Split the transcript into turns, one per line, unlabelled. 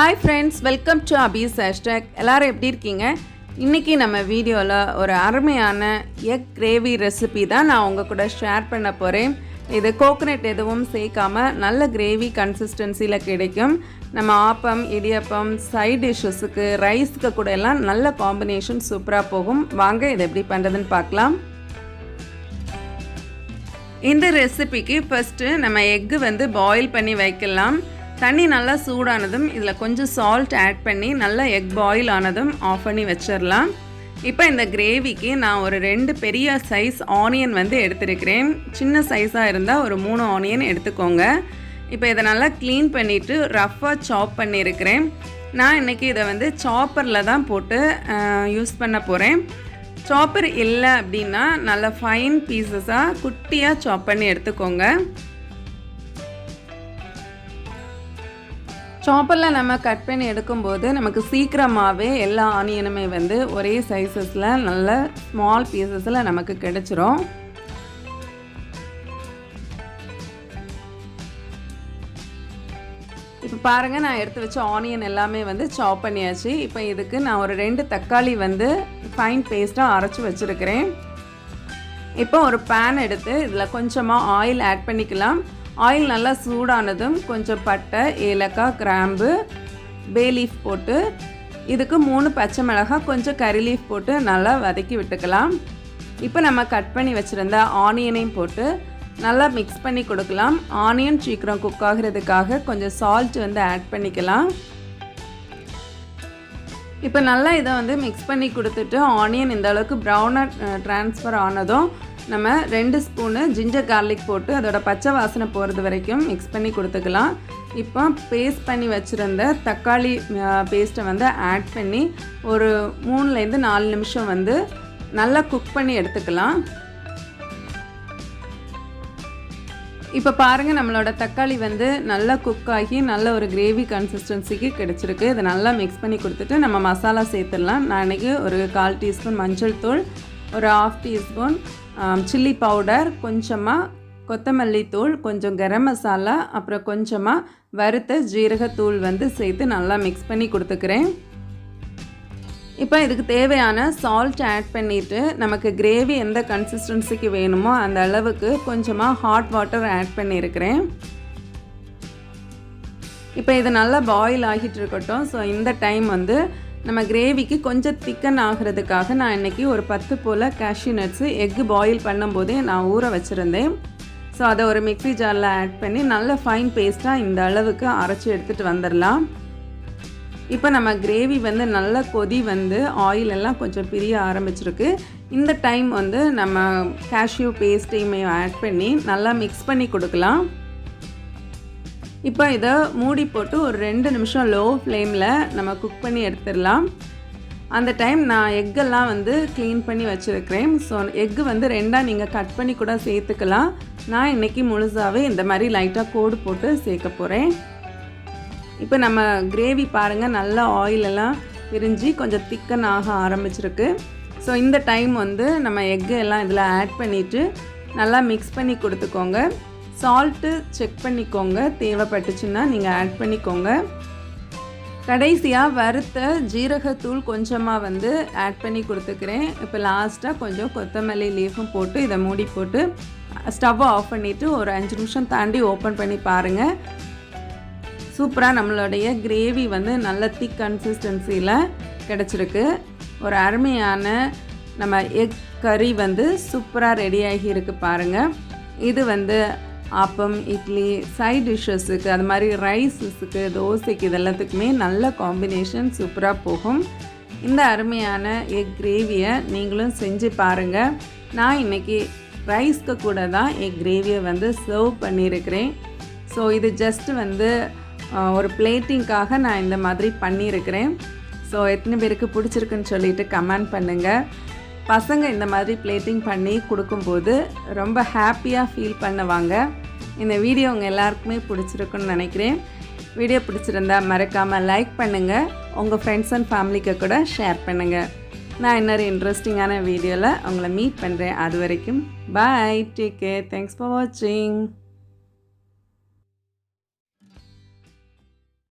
Hi friends, welcome to Abhi's hashtag. எல்லாரும் எப்படி இருக்கீங்க? இன்னைக்கு நம்ம வீடியோல ஒரு அருமையான எக் கிரேவி ரெசிபி தான் நான் உங்க கூட ஷேர் பண்ண போறேன். இது கோகனட் எதுவும் சேர்க்காம நல்ல கிரேவி கன்சிஸ்டன்சில கிடைக்கும். நம்ம ஆப்பம், இடியப்பம், சைடு டிஷ்ஷஸ்க்கு, ரைஸ்க்கு கூட எல்லாம் நல்ல காம்பினேஷன் சூப்பரா போகும். வாங்க இதை எப்படி பண்றதுன்னு பார்க்கலாம். இந்த ரெசிபிக்கு ஃபர்ஸ்ட் நம்ம எக் பாயில் பண்ணி வைக்கலாம். தண்ணி நல்லா சூடானதும் இதில் கொஞ்சம் சால்ட் ஆட் பண்ணி நல்லா எக் பாயில் ஆனதும் ஆஃப் பண்ணி வச்சிடலாம். இப்போ இந்த கிரேவிக்கு நான் ஒரு 2 பெரிய சைஸ் ஆனியன் எடுத்துருக்கிறேன். சின்ன சைஸாக இருந்தால் ஒரு 3 ஆனியன் எடுத்துக்கோங்க. இப்போ இதை நல்லா க்ளீன் பண்ணிவிட்டு ரஃப்பாக சாப் பண்ணியிருக்கிறேன். நான் இன்றைக்கி இதை சாப்பரில் தான் போட்டு யூஸ் பண்ண போகிறேன். சாப்பர் இல்லை அப்படின்னா நல்லா ஃபைன் பீசஸாக குட்டியாக சாப் பண்ணி எடுத்துக்கோங்க. சாப்பரில் நம்ம கட் பண்ணி எடுக்கும்போது நமக்கு சீக்கிரமாகவே எல்லா ஆனியனுமே ஒரே சைஸஸில் நல்ல ஸ்மால் பீசஸில் நமக்கு கிடைச்சிரும். இப்போ பாருங்கள், நான் எடுத்து வச்ச ஆனியன் எல்லாமே சாப் பண்ணியாச்சு. இப்போ இதுக்கு நான் ஒரு 2 தக்காளி ஃபைன் பேஸ்ட்டாக அரைச்சி வச்சுருக்கிறேன். இப்போ ஒரு பேன் எடுத்து இதில் கொஞ்சமாக ஆயில் ஆட் பண்ணிக்கலாம். ஆயில் நல்லா சூடானதும் கொஞ்சம் பட்டை, ஏலக்காய், கிராம்பு, பே லீஃப் போட்டு இதுக்கு 3 பச்சை மிளகாய், கொஞ்சம் கறி லீஃப் போட்டு நல்லா வதக்கி விட்டுக்கலாம். இப்போ நம்ம கட் பண்ணி வச்சுருந்த ஆனியனையும் போட்டு நல்லா மிக்ஸ் பண்ணி கொடுக்கலாம். ஆனியன் சீக்கிரம் குக் ஆகிறதுக்காக கொஞ்சம் சால்ட் ஆட் பண்ணிக்கலாம். இப்போ நல்லா இதை மிக்ஸ் பண்ணி கொடுத்துட்டு ஆனியன் இந்த அளவுக்கு ப்ரௌனாக ட்ரான்ஸ்ஃபர் ஆனதும் நம்ம 2 ஸ்பூனு ஜிஞ்சர் கார்லிக் போட்டு அதோட பச்சை வாசனை போகிறது வரைக்கும் மிக்ஸ் பண்ணி கொடுத்துக்கலாம். இப்போ பேஸ்ட் பண்ணி வச்சுருந்த தக்காளி பேஸ்ட்டை ஆட் பண்ணி ஒரு 3லேருந்து 4 நிமிஷம் நல்லா குக் பண்ணி எடுத்துக்கலாம். இப்போ பாருங்கள், நம்மளோட தக்காளி நல்லா குக் ஆகி நல்ல ஒரு கிரேவி கன்சிஸ்டன்சிக்கு கிடச்சிருக்கு. இதை நல்லா மிக்ஸ் பண்ணி கொடுத்துட்டு நம்ம மசாலா சேர்த்துடலாம். நான் இன்றைக்கி ஒரு 1/4 டீஸ்பூன் மஞ்சள் தூள், ஒரு 1/2 டீஸ்பூன் சில்லி பவுடர், கொஞ்சமாக கொத்தமல்லி தூள், கொஞ்சம் கரம் மசாலா, அப்புறம் கொஞ்சமாக வறுத்த ஜீரகத்தூள் சேர்த்து நல்லா மிக்ஸ் பண்ணி கொடுத்துக்கிறேன். இப்போ இதுக்கு தேவையான சால்ட் ஆட் பண்ணிவிட்டு நமக்கு கிரேவி எந்த கன்சிஸ்டன்சிக்கு வேணுமோ அந்த அளவுக்கு கொஞ்சமாக ஹாட் வாட்டர் ஆட் பண்ணியிருக்கிறேன். இப்போ இது நல்லா பாயில் ஆகிட்டு இருக்கட்டும். ஸோ இந்த டைம் நம்ம கிரேவிக்கு கொஞ்சம் திக்கன் ஆகிறதுக்காக நான் இன்றைக்கி ஒரு 10 போல் கேஷ்யூ நட்ஸு எக்கு பாயில் பண்ணும்போதே நான் ஊற வச்சுருந்தேன். ஸோ அதை ஒரு மிக்ஸி ஜாரில் ஆட் பண்ணி நல்ல ஃபைன் பேஸ்ட்டாக இந்த அளவுக்கு அரைச்சி எடுத்துகிட்டு வந்துடலாம். இப்போ நம்ம கிரேவி நல்ல கொதி ஆயில் எல்லாம் கொஞ்சம் பிரிய ஆரம்பிச்சிருக்கு. இந்த டைம் நம்ம கேஷ்யூ பேஸ்ட்டையுமே ஆட் பண்ணி நல்லா மிக்ஸ் பண்ணி கொடுக்கலாம். இப்போ இதை மூடி போட்டு ஒரு 2 நிமிஷம் லோ ஃப்ளேமில் நம்ம குக் பண்ணி எடுத்துடலாம். அந்த டைம் நான் எக்கெல்லாம் க்ளீன் பண்ணி வச்சுருக்கிறேன். ஸோ எக்கு 2ஆக நீங்கள் கட் பண்ணி கூட சேர்த்துக்கலாம். நான் இன்றைக்கி முழுசாகவே இந்த மாதிரி லைட்டாக கோடு போட்டு சேர்க்க போகிறேன். இப்போ நம்ம கிரேவி பாருங்கள், நல்லா ஆயிலெல்லாம் பிரிஞ்சு கொஞ்சம் திக்கன் ஆக ஆரம்பிச்சிருக்கு. ஸோ இந்த டைம் நம்ம எக்கு எல்லாம் இதில் ஆட் பண்ணிவிட்டு நல்லா மிக்ஸ் பண்ணி கொடுத்துக்கோங்க. சால்ட்டு செக் பண்ணிக்கோங்க, தேவைப்பட்டுச்சுன்னா நீங்கள் ஆட் பண்ணிக்கோங்க. கடைசியாக வறுத்த ஜீரகத்தூள் கொஞ்சமாக ஆட் பண்ணி கொடுத்துக்கிறேன். இப்போ லாஸ்ட்டாக கொஞ்சம் கொத்தமல்லி லீஃபும் போட்டு இதை மூடி போட்டு ஸ்டவ்வை ஆஃப் பண்ணிவிட்டு ஒரு 5 நிமிஷம் தாண்டி ஓப்பன் பண்ணி பாருங்கள். சூப்பராக நம்மளுடைய கிரேவி நல்ல திக் கன்சிஸ்டன்சியில் கிடச்சிருக்கு. ஒரு அருமையான நம்ம எக் கறி சூப்பராக ரெடியாகி இருக்குது பாருங்கள். இது ஆப்பம், இட்லி, சைட் டிஷ்ஷஸுக்கு, அது மாதிரி ரைஸஸுக்கு, தோசைக்கு, இது எல்லாத்துக்குமே நல்ல காம்பினேஷன் சூப்பராக போகும். இந்த அருமையான எக் கிரேவியை நீங்களும் செஞ்சு பாருங்கள். நான் இன்றைக்கி ரைஸ்க்கு கூட தான் எக் கிரேவியை சர்வ் பண்ணியிருக்கிறேன். ஸோ இது ஜஸ்ட்டு ஒரு பிளேட்டிங்காக நான் இந்த மாதிரி பண்ணியிருக்கிறேன். ஸோ எத்தனை பேருக்கு பிடிச்சிருக்குன்னு சொல்லிவிட்டு கமெண்ட் பண்ணுங்கள். பசங்க இந்த மாதிரி பிளேட்டிங் பண்ணி கொடுக்கும்போது ரொம்ப ஹாப்பியாக ஃபீல் பண்ணுவாங்க. இந்த வீடியோ உங்கள் எல்லாருக்குமே பிடிச்சிருக்குன்னு நினைக்கிறேன். வீடியோ பிடிச்சிருந்தா மறக்காமல் லைக் பண்ணுங்கள். உங்கள் ஃப்ரெண்ட்ஸ் அண்ட் ஃபேமிலிக்கு கூட ஷேர் பண்ணுங்கள். நான் இன்னொரு இன்ட்ரெஸ்டிங்கான வீடியோவில் உங்களை மீட் பண்ணுறேன். அது வரைக்கும் பாய், டேக் கேர், தேங்க்ஸ் ஃபார் வாட்சிங்.